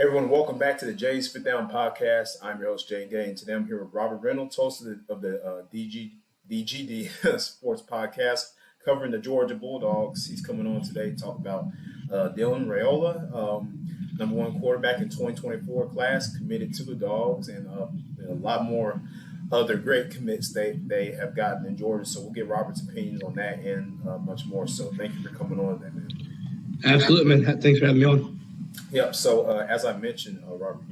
Hey everyone, welcome back to the Jay's Fit Down Podcast. I'm your host, Jay Gay, and today I'm here with Robert Reynolds, host of the DGD Sports Podcast, covering the Georgia Bulldogs. He's coming on today to talk about Dylan Raiola, number one quarterback in 2024 class, committed to the Dawgs, and a lot more other great commits they have gotten in Georgia. So we'll get Robert's opinions on that and much more. So thank you for coming on today, man. Absolutely, man. Thanks for having me on. Yeah, so as I mentioned, Robert,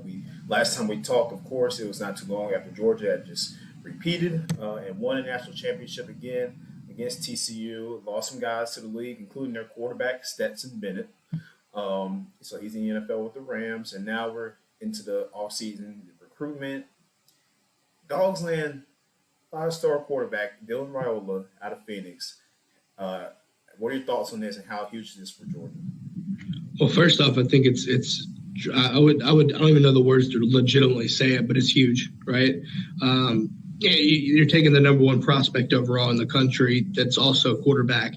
we last time we talked, of course, it was not too long after Georgia had just repeated and won a national championship again against TCU, lost some guys to the league, including their quarterback, Stetson Bennett. So he's in the NFL with the Rams, and now we're into the offseason recruitment. Dawgs land, 5-star quarterback, Dylan Raiola out of Phoenix. What are your thoughts on this, and how huge is this for Georgia? Well, first off, I think it's I don't even know the words to legitimately say it, but it's huge, right? You're taking the number one prospect overall in the country that's also a quarterback,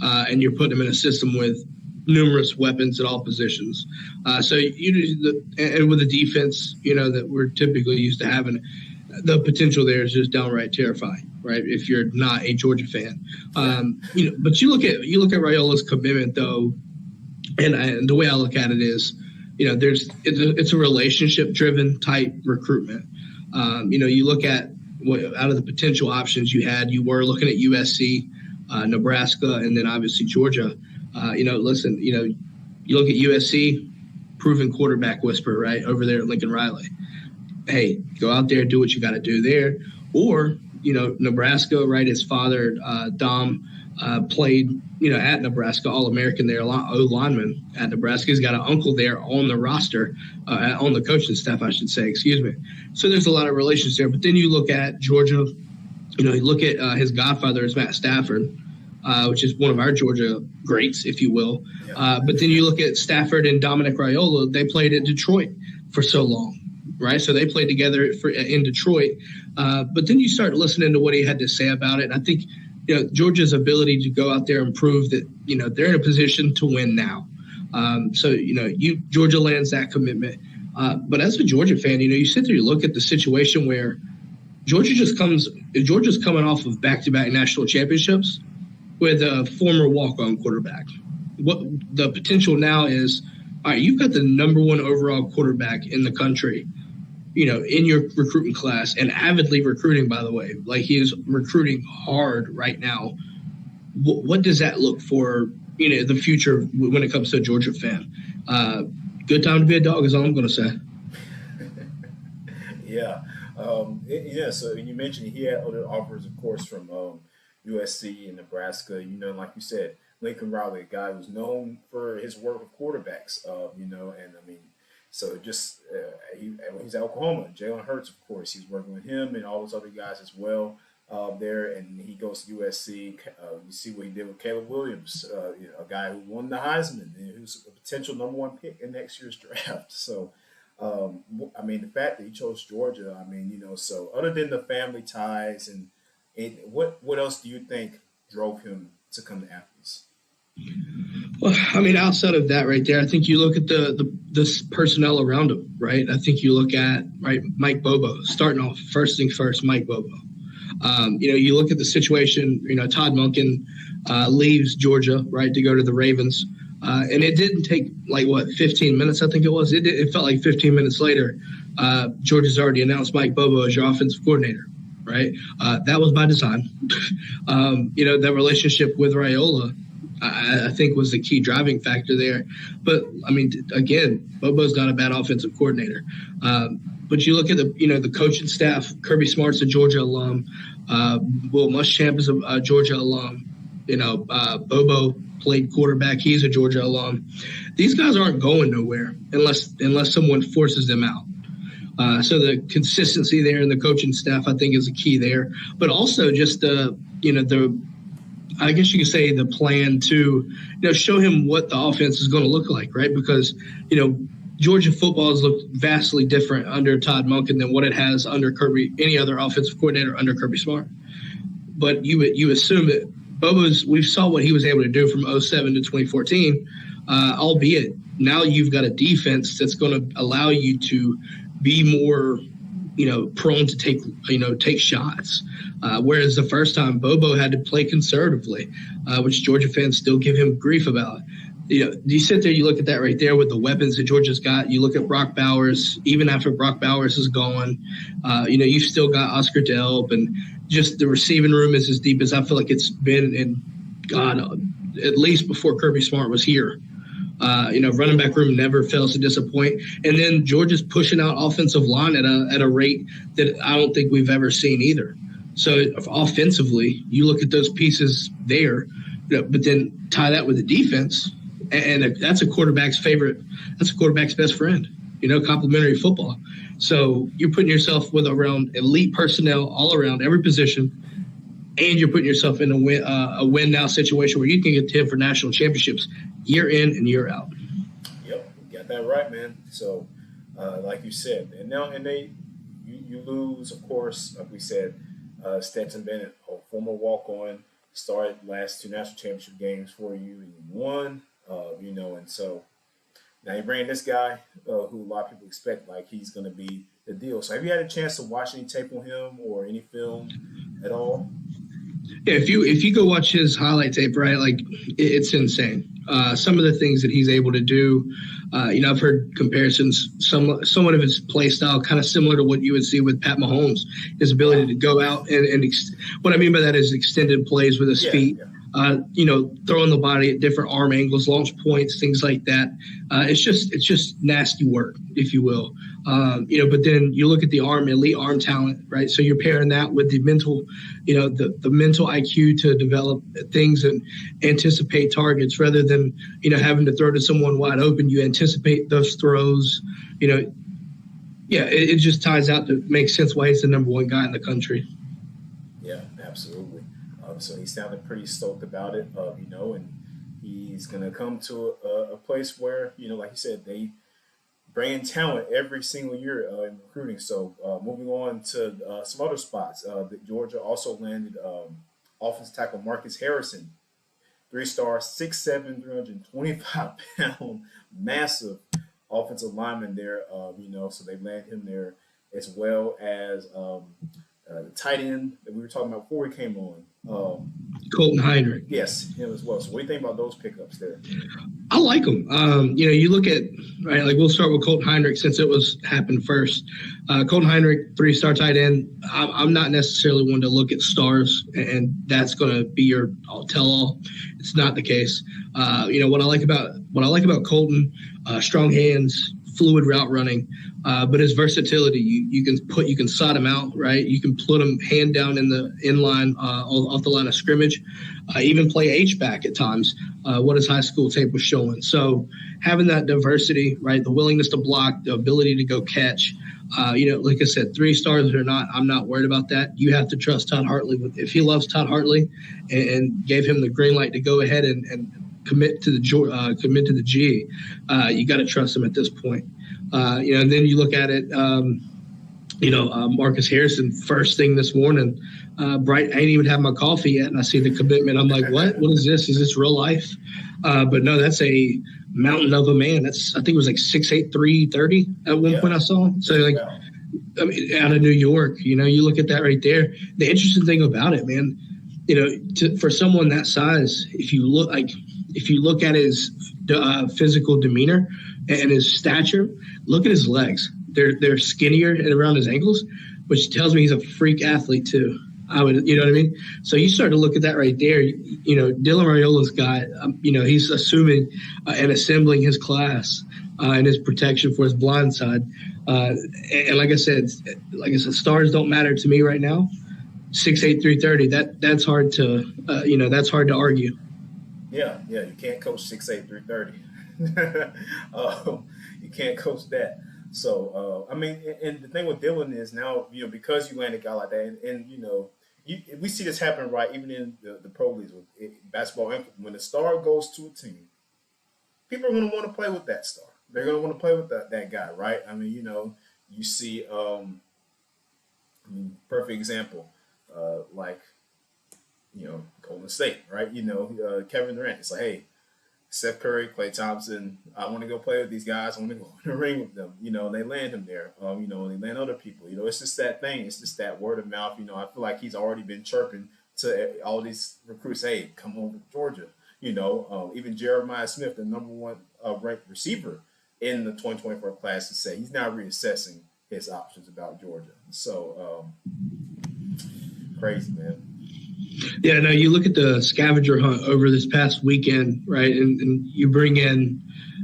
and you're putting him in a system with numerous weapons at all positions. So and with the defense, that we're typically used to having, the potential there is just downright terrifying, right? If you're not a Georgia fan, but you look at Raiola's commitment though. And the way I look at it is, it's a relationship-driven type recruitment. You look at out of the potential options you had, you were looking at USC, Nebraska, and then obviously Georgia. You look at USC, proven quarterback whisperer, right, over there at Lincoln Riley. Hey, go out there, do what you got to do there. Or, Nebraska, right, his father, Dom, played, at Nebraska, All-American there, O-lineman at Nebraska. He's got an uncle there on the roster, on the coaching staff, I should say, excuse me. So there's a lot of relations there. But then you look at Georgia, you look at his godfather is Matt Stafford, which is one of our Georgia greats, if you will. Yeah. But then you look at Stafford and Dominic Raiola, they played at Detroit for so long, right? So they played together in Detroit. But then you start listening to what he had to say about it. And I think, Georgia's ability to go out there and prove that, they're in a position to win now. Georgia lands that commitment. But as a Georgia fan, you sit there, you look at the situation where Georgia's coming off of back-to-back national championships with a former walk-on quarterback. What the potential now is, all right, you've got the number one overall quarterback in the country, in your recruiting class, and avidly recruiting, by the way. Like, he is recruiting hard right now. What does that look for, the future when it comes to a Georgia fan? Good time to be a dog is all I'm going to say. Yeah. So you mentioned he had other offers, of course, from USC and Nebraska. Like you said, Lincoln Riley, a guy who's known for his work with quarterbacks, So just he's at Oklahoma. Jalen Hurts, of course, he's working with him and all those other guys as well there. And he goes to USC. You see what he did with Caleb Williams, a guy who won the Heisman and who's a potential number one pick in next year's draft. So, the fact that he chose Georgia, so other than the family ties and what else do you think drove him to come to Athens? Well, outside of that right there, I think you look at the personnel around him, right? I think you look at, right, Mike Bobo, starting off first things first, Mike Bobo. You look at the situation, Todd Monken leaves Georgia, right, to go to the Ravens. And it didn't take 15 minutes, I think it was. It felt like 15 minutes later, Georgia's already announced Mike Bobo as your offensive coordinator, right? That was by design. That relationship with Raiola, I think, was the key driving factor there. But, again, Bobo's not a bad offensive coordinator. But you look at the coaching staff. Kirby Smart's a Georgia alum. Will Muschamp is a Georgia alum. Bobo played quarterback. He's a Georgia alum. These guys aren't going nowhere unless someone forces them out. So the consistency there in the coaching staff, I think, is a key there. But also just I guess you could say the plan to, show him what the offense is going to look like, right? Because, Georgia football has looked vastly different under Todd Monken than what it has under any other offensive coordinator under Kirby Smart. But you assume that we saw what he was able to do from 2007 to 2014. albeit now you've got a defense that's going to allow you to be more, prone to take shots. Whereas the first time Bobo had to play conservatively, which Georgia fans still give him grief about. You sit there, you look at that right there with the weapons that Georgia's got. You look at Brock Bowers, even after Brock Bowers is gone, you've still got Oscar Delp, and just the receiving room is as deep as I feel like it's been in, God, at least before Kirby Smart was here. Running back room never fails to disappoint. And then Georgia's pushing out offensive line at a rate that I don't think we've ever seen either. So offensively, you look at those pieces there, but then tie that with the defense. And that's a quarterback's favorite. That's a quarterback's best friend, complementary football. So you're putting yourself with around elite personnel all around every position, and you're putting yourself in a win now situation where you can get in for national championships year in and year out. Yep, you got that right, man. So, like you said, you lose, of course, like we said, Stetson Bennett, a former walk-on, started last 2 national championship games for you, and you won. And so now you bring this guy who a lot of people expect like he's going to be the deal. So have you had a chance to watch any tape on him or any film at all? Yeah, if you go watch his highlight tape, right, like it's insane. Some of the things that he's able to do, I've heard comparisons, somewhat of his play style kind of similar to what you would see with Pat Mahomes, his ability to go out and what I mean by that is extended plays with his feet. Yeah. Throwing the body at different arm angles, launch points, things like that. It's just nasty work, if you will. But then you look at the elite arm talent, right? So you're pairing that with the mental, the mental IQ to develop things and anticipate targets rather than, having to throw to someone wide open. You anticipate those throws, it just ties out to make sense why he's the number one guy in the country. Yeah, absolutely. So he sounded pretty stoked about it, and he's going to come to a place where, like you said, they bring in talent every single year in recruiting. So moving on to some other spots, Georgia also landed offensive tackle Marcus Harrison, 3-star, 6'7", 325-pound, massive offensive lineman there, so they landed him there as well as the tight end that we were talking about before we came on. Colton Heinrich. Yes, him as well. So what do you think about those pickups there? I like them. You look at, right, like we'll start with Colton Heinrich since it happened first. Colton Heinrich, 3-star tight end. I'm not necessarily one to look at stars and that's going to be your tell-all. It's not the case. What I like about Colton, strong hands, fluid route running, but his versatility, you can sod him out, right? You can put him hand down in the line off the line of scrimmage, even play H-back at times, what his high school tape was showing. So having that diversity, right, the willingness to block, the ability to go catch, like I said, 3 stars or not, I'm not worried about that. You have to trust Todd Hartley. If he loves Todd Hartley and gave him the green light to go ahead and commit to the G, you got to trust him at this point. And then you look at it, Marcus Harrison, first thing this morning, bright. I ain't even had my coffee yet, and I see the commitment. I'm like, what? What is this? Is this real life? But no, that's a mountain of a man. I think it was like 6'8", 330 at one point I saw. So like, I mean, out of New York, you look at that right there. The interesting thing about it, man, for someone that size, if you look at his physical demeanor and his stature, look at his legs. They're skinnier and around his ankles, which tells me he's a freak athlete too. You know what I mean? So you start to look at that right there. Dylan Raiola's got, he's assuming and assembling his class and his protection for his blind side. And like I said, stars don't matter to me right now. 6'8", 330. That's hard to, that's hard to argue. Yeah, you can't coach 6'8", 330. You can't coach that. So, and the thing with Dylan is now, because you land a guy like that, and we see this happen, right, even in the pro leagues with basketball. When a star goes to a team, people are going to want to play with that star. They're going to want to play with that guy, right? I mean, you see, perfect example, like, Golden State, right? Kevin Durant. It's like, hey, Steph Curry, Klay Thompson. I want to go play with these guys. I want to go in the ring with them. They land him there. They land other people. It's just that thing. It's just that word of mouth. I feel like he's already been chirping to all these recruits. Hey, come over to Georgia. Even Jeremiah Smith, the number one ranked receiver in the 2024 class, to say he's now reassessing his options about Georgia. So crazy, man. Yeah, no, you look at the scavenger hunt over this past weekend, right? And you bring in,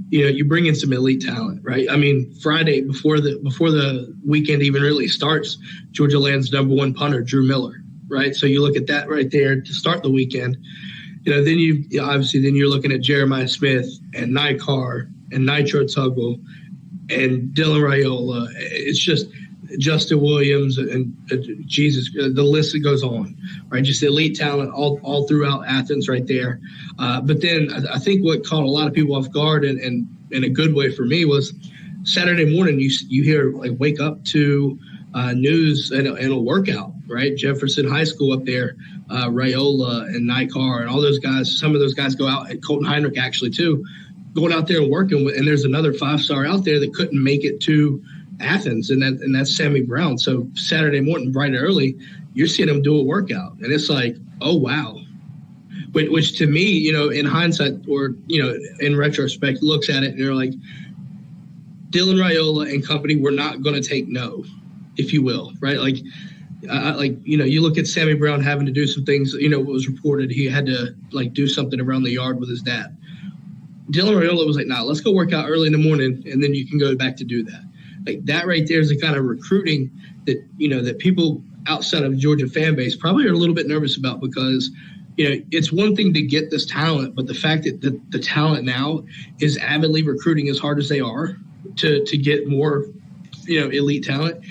you bring in some elite talent, right? I mean, Friday before the weekend even really starts, Georgia lands number one punter, Drew Miller, right? So you look at that right there to start the weekend. Then then you're looking at Jeremiah Smith and Nikar and Nitro Tuggle and Dylan Raiola. It's just Justin Williams and Jesus, the list that goes on, right? Just elite talent all throughout Athens right there. But then I think what caught a lot of people off guard and in a good way for me was Saturday morning you hear like wake up to news and a workout, right? Jefferson High School up there, Raiola and Nikar and all those guys. Some of those guys go out, and Colton Heinrich actually too, going out there and working with, and there's another 5-star out there that couldn't make it to Athens, and that's Sammy Brown. So Saturday morning, bright and early, you're seeing him do a workout, and it's like, oh wow. Which to me, in hindsight or in retrospect, looks at it and you're like, Dylan Raiola and company were not going to take no, if you will, right? You look at Sammy Brown having to do some things. What was reported, he had to do something around the yard with his dad. Dylan Raiola was like, nah, let's go work out early in the morning, and then you can go back to do that. Like that right there is the kind of recruiting that, that people outside of Georgia fan base probably are a little bit nervous about, because, it's one thing to get this talent, but the fact that the talent now is avidly recruiting as hard as they are to get more, elite talent,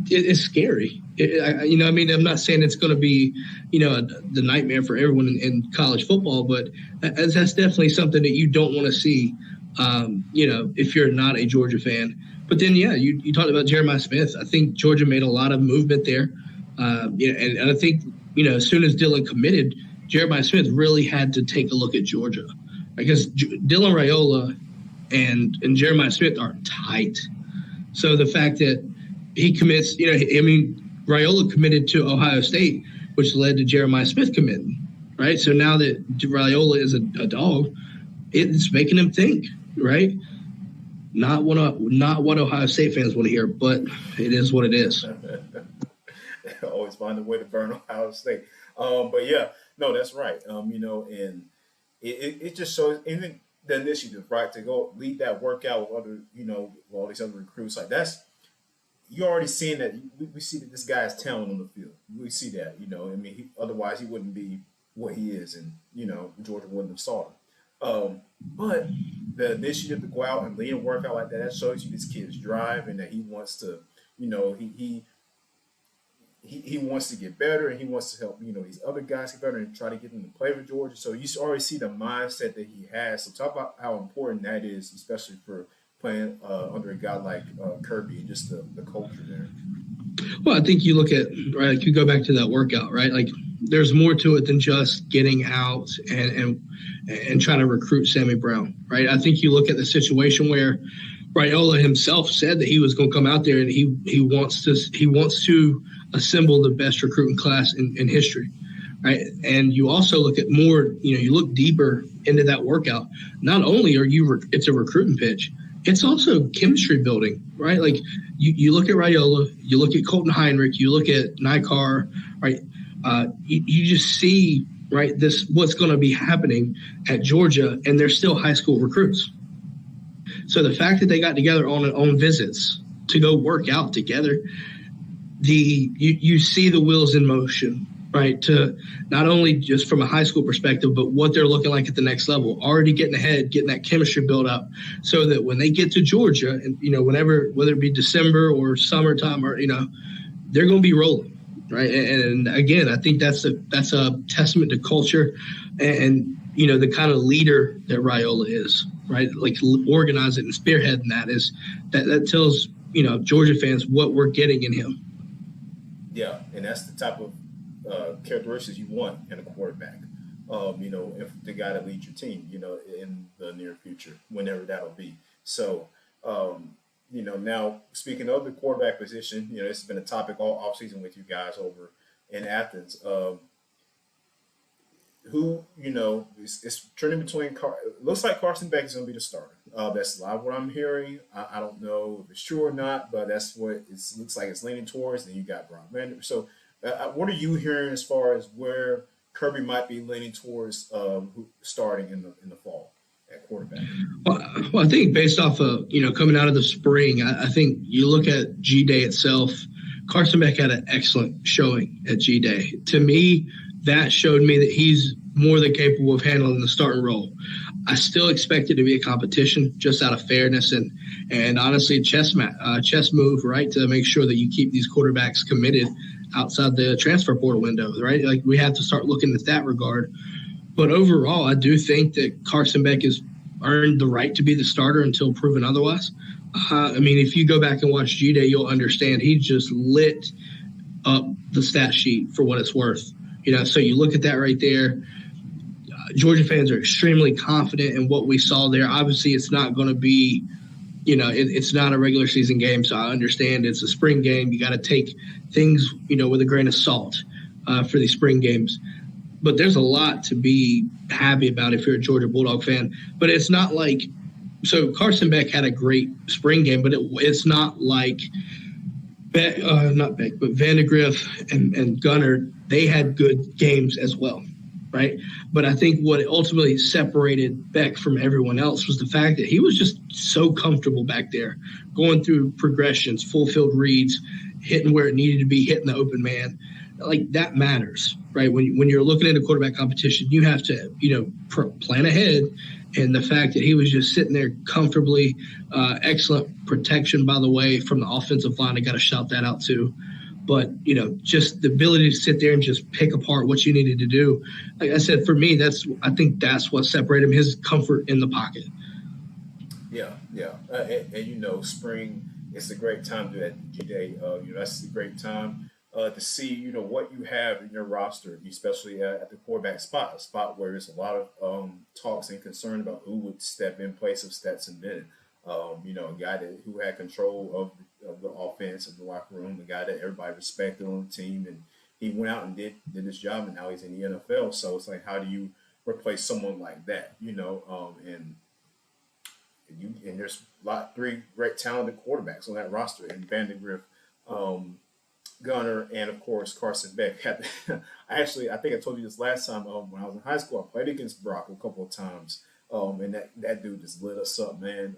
it's scary. I'm not saying it's going to be, the nightmare for everyone in college football, but that's definitely something that you don't want to see, if you're not a Georgia fan. But then, you talked about Jeremiah Smith. I think Georgia made a lot of movement there. And I think, as soon as Dylan committed, Jeremiah Smith really had to take a look at Georgia, because Dylan Raiola and Jeremiah Smith are tight. So the fact that he commits, Raiola committed to Ohio State, which led to Jeremiah Smith committing, right? So now that Raiola is a dog, it's making him think, right? Not what Ohio State fans want to hear, but it is what it is. Always find a way to burn Ohio State. But yeah, no, that's right. And it just shows even the initiative, right, to go lead that workout with other, with all these other recruits. Like you're already seeing that. We see that this guy has talent on the field. We see that, otherwise he wouldn't be what he is, and Georgia wouldn't have saw him. But the initiative to go out and lead a workout like that shows you this kid's drive, and that he wants to, he wants to get better, and he wants to help, these other guys get better and try to get them to play for Georgia. So you already see the mindset that he has. So talk about how important that is, especially for playing under a guy like Kirby, and just the culture there. Well, I think you look at, right, you go back to that workout, right? Like there's more to it than just getting out and trying to recruit Sammy Brown, right? I think you look at the situation where Raiola himself said that he was going to come out there and he wants to assemble the best recruiting class in history, right? And you also look at more, you look deeper into that workout. Not only are it's a recruiting pitch, it's also chemistry building, right? Like you look at Raiola, you look at Colton Heinrich, you look at Nikar, right? You just see, right, what's going to be happening at Georgia, and they're still high school recruits. So the fact that they got together on visits to go work out together, you see the wheels in motion, right? To not only just from a high school perspective, but what they're looking like at the next level, already getting ahead, getting that chemistry built up, so that when they get to Georgia, and whether it be December or summertime, or they're going to be rolling, right? And again, I think that's a testament to culture and the kind of leader that Raiola is, right? Like organizing and spearheading that tells Georgia fans what we're getting in him. Yeah, and that's the type of characteristics you want in a quarterback. if the guy that leads your team, in the near future, whenever that'll be. So, now speaking of the quarterback position, this has been a topic all offseason with you guys over in Athens. Who it's turning between. Looks like Carson Beck is going to be the starter. That's a lot of what I'm hearing. I don't know if it's true or not, but that's what it looks like. It's leaning towards. Then you got Brock Vander. So, what are you hearing as far as where Kirby might be leaning towards starting in the fall at quarterback? Well, I think based off of coming out of the spring, I think you look at G Day itself. Carson Beck had an excellent showing at G Day. To me, that showed me that he's more than capable of handling the starting role. I still expect it to be a competition, just out of fairness and honestly a chess move, right, to make sure that you keep these quarterbacks committed outside the transfer portal window, right? Like we have to start looking at that regard. But overall, I do think that Carson Beck has earned the right to be the starter until proven otherwise. If you go back and watch G Day, you'll understand he just lit up the stat sheet for what it's worth. So you look at that right there. Georgia fans are extremely confident in what we saw there. Obviously, it's not going to be, it's not a regular season game, so I understand it's a spring game. You got to take things, with a grain of salt for these spring games. But there's a lot to be happy about if you're a Georgia Bulldog fan. But it's not like – so Carson Beck had a great spring game, but it's not like not Beck, but Vandegrift and Gunner, they had good games as well, right? But I think what ultimately separated Beck from everyone else was the fact that he was just so comfortable back there, going through progressions, full field reads, hitting where it needed to be, hitting the open man. Like that matters, right? When you're looking at a quarterback competition, you have to, plan ahead. And the fact that he was just sitting there comfortably, excellent protection, by the way, from the offensive line, I got to shout that out too. But, just the ability to sit there and just pick apart what you needed to do. Like I said, for me, I think that's what separated him, his comfort in the pocket. Yeah. Spring, it's a great time to do that G-Day. That's a great time to see, what you have in your roster, especially at the quarterback spot, a spot where there's a lot of talks and concern about who would step in place of Stetson Bennett. A guy who had control of the offense of the locker room, a guy that everybody respected on the team, and he went out and did his job, and now he's in the NFL. So it's like, how do you replace someone like that? And there's three great talented quarterbacks on that roster, and Vandegrift, Gunner, and of course Carson Beck. I think I told you this last time. When I was in high school, I played against Brock a couple of times. And that dude just lit us up, man.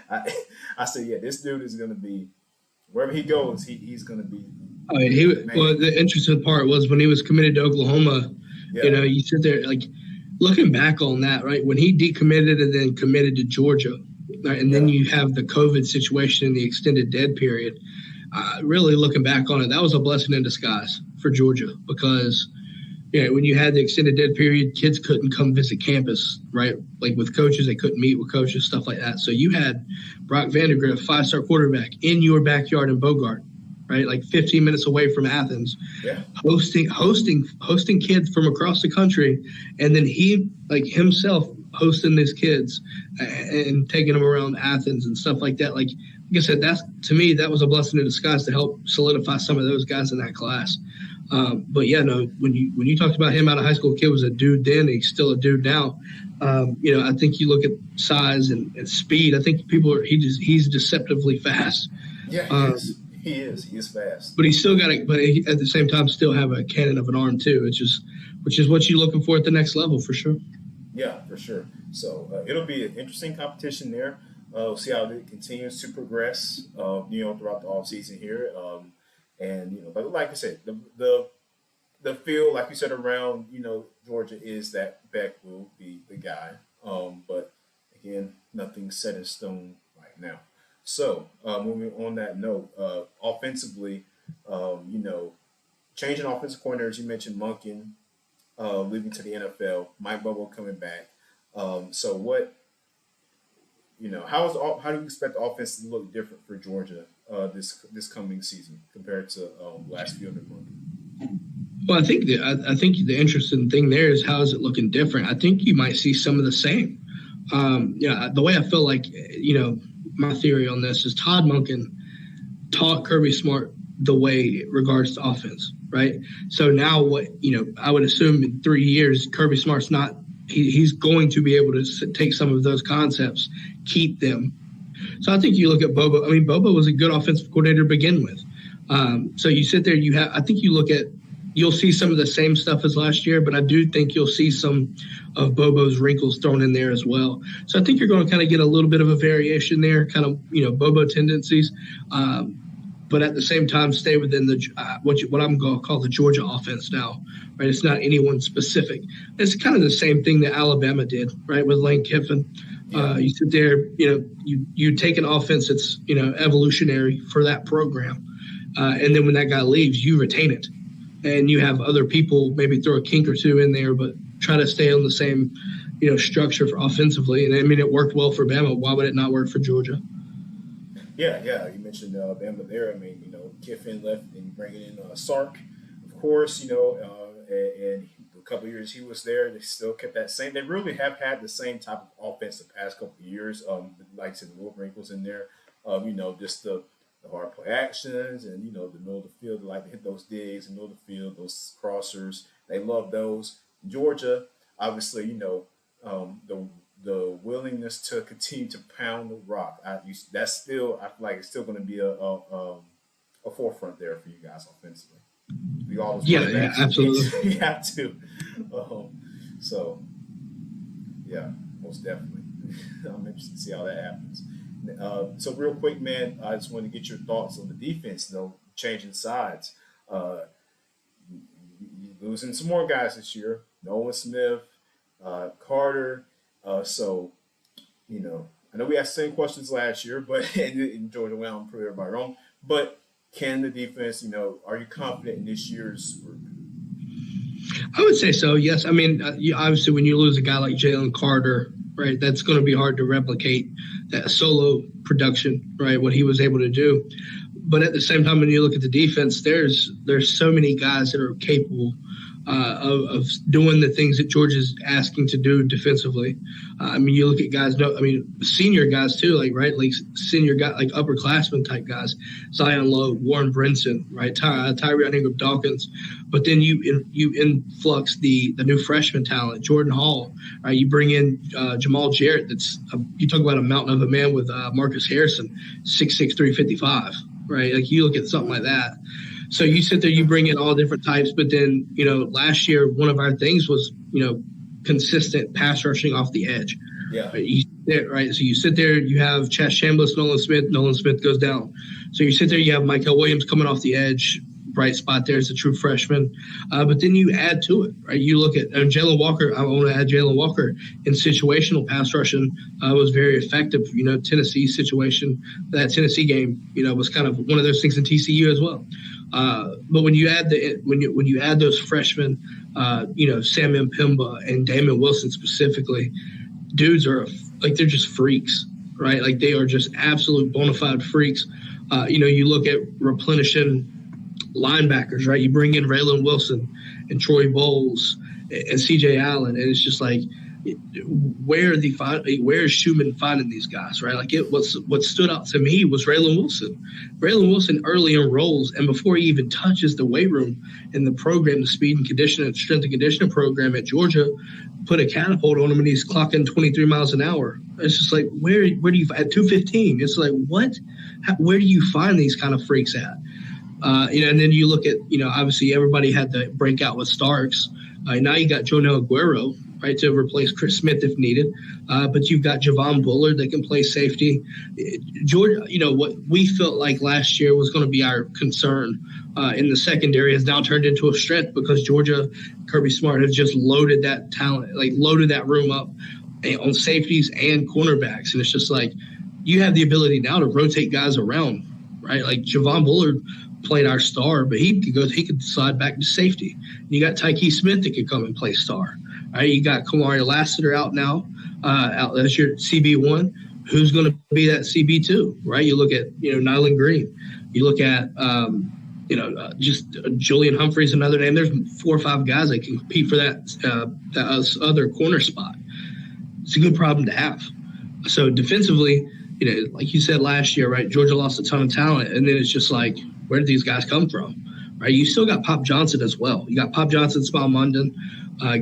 I said, yeah, this dude is going to be, wherever he goes, he's going to be. The interesting part was when he was committed to Oklahoma, you sit there, like, looking back on that, right, when he decommitted and then committed to Georgia, right, and then you have the COVID situation and the extended dead period, really looking back on it, that was a blessing in disguise for Georgia because – when you had the extended dead period, kids couldn't come visit campus, right? Like with coaches, they couldn't meet with coaches, stuff like that. So you had Brock Vandegrift, 5-star quarterback, in your backyard in Bogart, right? Like 15 minutes away from Athens, hosting kids from across the country, and then he, like himself, hosting these kids and taking them around Athens and stuff like that. Like I said, to me, that was a blessing in disguise to help solidify some of those guys in that class. When you talked about him out of high school, kid was a dude then, he's still a dude now. I think you look at size and speed. I think he's deceptively fast. Yeah, he is. He is fast. But he's still got at the same time, still have a cannon of an arm too, which is what you're looking for at the next level for sure. Yeah, for sure. So it'll be an interesting competition there. We'll see how it continues to progress, throughout the offseason here. But like I said, the feel, like you said, around, Georgia is that Beck will be the guy. But again, nothing's set in stone right now. So moving on that note, offensively, changing offensive coordinators, you mentioned Monken leaving to the NFL, Mike Bobo coming back. So what, how do you expect the offense to look different for Georgia this coming season compared to last few other months? Well, I think the interesting thing there is how is it looking different? I think you might see some of the same. The way I feel like, my theory on this is Todd Monken taught Kirby Smart the way it regards to offense, right? So now I would assume in 3 years, Kirby Smart's he's going to be able to take some of those concepts, keep them. So I think you look at Bobo. I mean, Bobo was a good offensive coordinator to begin with. So you sit there, you'll see some of the same stuff as last year, but I do think you'll see some of Bobo's wrinkles thrown in there as well. So I think you're going to kind of get a little bit of a variation there, kind of, Bobo tendencies. But at the same time, stay within what I'm going to call the Georgia offense now, right? It's not anyone specific. It's kind of the same thing that Alabama did, right, with Lane Kiffin. You sit there, you take an offense that's, evolutionary for that program. And then when that guy leaves, you retain it. And you have other people maybe throw a kink or two in there, but try to stay on the same, structure for offensively. And I mean, it worked well for Bama. Why would it not work for Georgia? Yeah. You mentioned Bama there. I mean, Kiffin left and bringing in Sark, of course, and a couple of years he was there. They still kept that same. They really have had the same type of offense the past couple of years. Like I said, the little wrinkles in there. Just the hard play actions and, the middle of the field. They like to hit those digs in the middle of the field, those crossers. They love those. Georgia, obviously, the willingness to continue to pound the rock. I feel like it's still going to be a forefront there for you guys offensively. Yeah, absolutely. You have to. Most definitely. I'm interested to see how that happens. So real quick, man, I just want to get your thoughts on the defense, though, changing sides. You're losing some more guys this year. Nolan Smith, Carter. I know we asked the same questions last year, but in Georgia, we don't prove everybody wrong. But can the defense, are you confident in this year's group? I would say so, yes. I mean, obviously, when you lose a guy like Jalen Carter, right, that's going to be hard to replicate that solo production, right, what he was able to do. But at the same time, when you look at the defense, there's so many guys that are capable of doing the things that Georgia's asking to do defensively. You look at guys, senior guys too, like senior guy, like upperclassmen type guys, Zion Lowe, Warren Brinson, right, Tyree Ingram Dawkins. But then you influx the new freshman talent, Jordan Hall, right? You bring in Jamal Jarrett. You talk about a mountain of a man with Marcus Harrison, 6'6", 355, right? Like you look at something like that. So you sit there, you bring in all different types, but then, last year, one of our things was, consistent pass rushing off the edge. Yeah. Right. So you sit there, you have Chas Chambliss, Nolan Smith goes down. So you sit there, you have Michael Williams coming off the edge, bright spot there as a true freshman. But then you add to it, right? You look at Jalen Walker. I want to add Jalen Walker in situational pass rushing was very effective. Tennessee situation, that Tennessee game, was kind of one of those things in TCU as well. But when you add those freshmen, Sam Mpemba and Damon Wilson specifically, dudes are they're just freaks, right? Like they are just absolute bona fide freaks. You look at replenishing linebackers, right? You bring in Raylan Wilson and Troy Bowles and CJ Allen, and it's just like, where is Schumann finding these guys, right? Like what stood out to me was Raylan Wilson. Raylan Wilson early enrolls, and before he even touches the weight room in the program, the speed and conditioning, strength and conditioning program at Georgia, put a catapult on him, and he's clocking 23 miles an hour. It's just like, where do you at 215? It's like, what? Where do you find these kind of freaks at? And then you look at, obviously everybody had the breakout with Starks. Now you got Jonel Aguero, right, to replace Chris Smith if needed. But you've got Javon Bullard that can play safety. Georgia, what we felt like last year was going to be our concern in the secondary has now turned into a strength because Georgia, Kirby Smart has just loaded that talent, loaded that room up on safeties and cornerbacks. And it's just like you have the ability now to rotate guys around, right? Like Javon Bullard played our star, but he could slide back to safety. And you got Tyke Smith that could come and play star. Right, you got Kamari Lassiter out now, out as your CB1. Who's going to be that CB2? Right, you look at Nyland Green. You look at Just Julian Humphreys, another name. There's 4 or 5 guys that can compete for that other corner spot. It's a good problem to have. So defensively, like you said last year, right? Georgia lost a ton of talent, and then it's just like, where did these guys come from? Right? You still got Pop Johnson as well. You got Pop Johnson, Small Munden,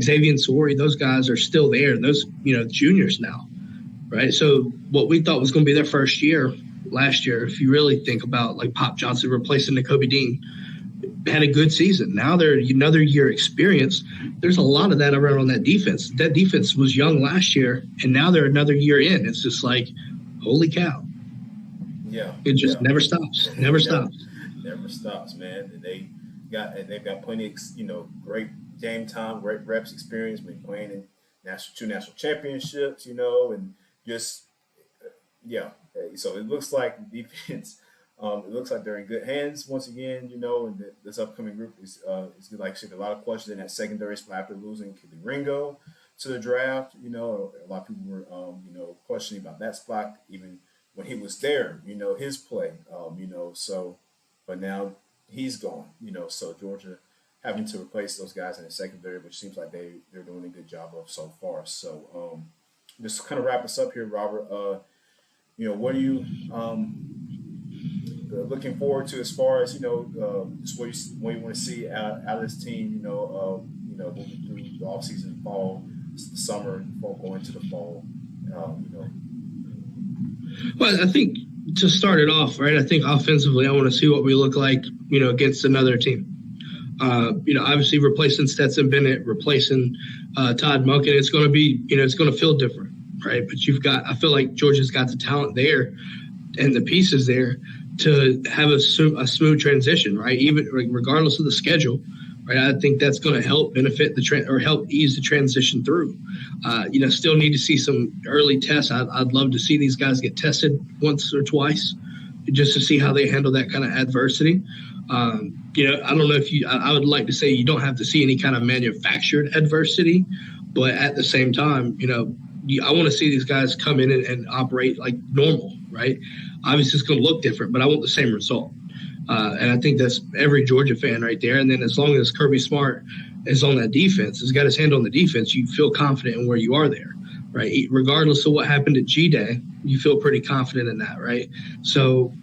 Xavier Sori. Those guys are still there. Those juniors now, right? So what we thought was going to be their first year last year, if you really think about like Pop Johnson replacing Nakobe Dean, had a good season. Now they're another year experience. There's a lot of that around on that defense. That defense was young last year, and now they're another year in. It's just like, holy cow. Yeah. It just never stops. Never stops. Never stops, man. And they've got plenty of, great game time, great reps experience, been playing in two national championships, and just so it looks like the defense, it looks like they're in good hands once again, and this upcoming group is good. Like I said, a lot of questions in that secondary spot after losing Kelly Ringo to the draft. A lot of people were questioning about that spot even when he was there, his play, but now he's gone, so Georgia having to replace those guys in the secondary, which seems like they're doing a good job of so far. So just to kind of wrap us up here, Robert, what are you looking forward to as far as, just what you want to see out of this team, moving through the offseason, fall, the summer, before going to the fall, Well, I think to start it off, right, I think offensively I want to see what we look like, against another team. Obviously replacing Stetson Bennett, replacing Todd Monken, it's going to be, it's going to feel different, right? But I feel like Georgia's got the talent there and the pieces there to have a smooth transition, right? Even regardless of the schedule, right? I think that's going to help benefit or help ease the transition through. Still need to see some early tests. I'd love to see these guys get tested once or twice just to see how they handle that kind of adversity. I don't know if I would like to say you don't have to see any kind of manufactured adversity, but at the same time, I want to see these guys come in and operate like normal, right? Obviously, it's going to look different, but I want the same result. And I think that's every Georgia fan right there. And then as long as Kirby Smart is on that defense, has got his hand on the defense, you feel confident in where you are there, right? Regardless of what happened at G-Day, you feel pretty confident in that, right? So,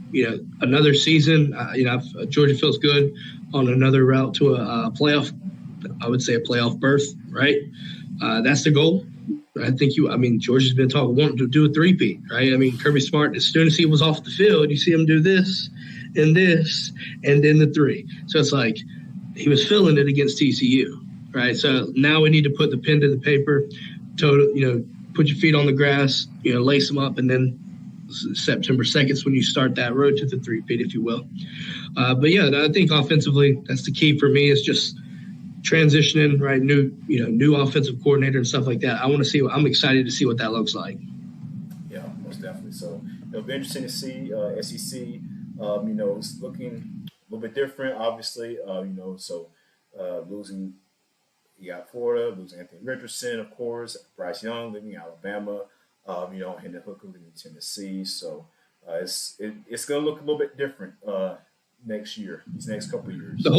another season, Georgia feels good on another route to a playoff, I would say a playoff berth, right? That's the goal. I think Georgia's been wanting to do a three-peat, right? Kirby Smart, as soon as he was off the field, you see him do this, and then the 3. So it's like he was feeling it against TCU, right? So now we need to put the pen to the paper, put your feet on the grass, lace them up, and then September 2nd is when you start that road to the three-peat, if you will. But yeah, I think offensively, that's the key for me is just transitioning, right? New offensive coordinator and stuff like that. I'm excited to see what that looks like. Yeah, most definitely. So it'll be interesting to see SEC. It's looking a little bit different, obviously. Losing, you got Florida, losing Anthony Richardson, of course, Bryce Young leaving Alabama, Hendon Hooker leaving Tennessee. So it's going to look a little bit different next year, these next couple of years. The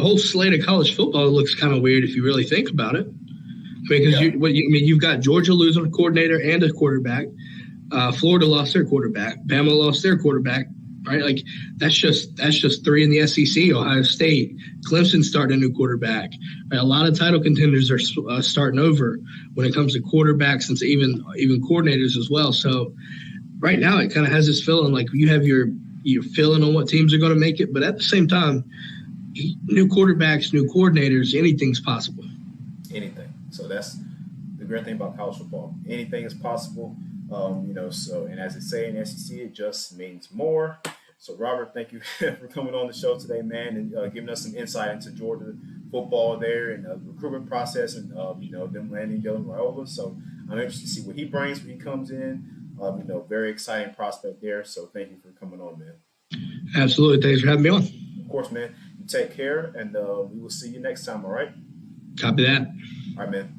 whole slate of college football looks kind of weird if you really think about it. Because you've got Georgia losing a coordinator and a quarterback. Florida lost their quarterback. Bama lost their quarterback. Right, like that's just 3 in the SEC. Ohio State, Clemson starting a new quarterback. Right? A lot of title contenders are starting over when it comes to quarterbacks and even coordinators as well. So right now it kind of has this feeling like you have your feeling on what teams are going to make it, but at the same time, new quarterbacks, new coordinators, anything's possible. Anything. So that's the great thing about college football. Anything is possible. And as they say in SEC, it just means more. So, Robert, thank you for coming on the show today, man, and giving us some insight into Georgia football there and the recruitment process and, them landing Dylan Raiola. So, I'm interested to see what he brings when he comes in. Very exciting prospect there. So, thank you for coming on, man. Absolutely. Thanks for having me on. Of course, man. You take care, and we will see you next time, all right? Copy that. All right, man.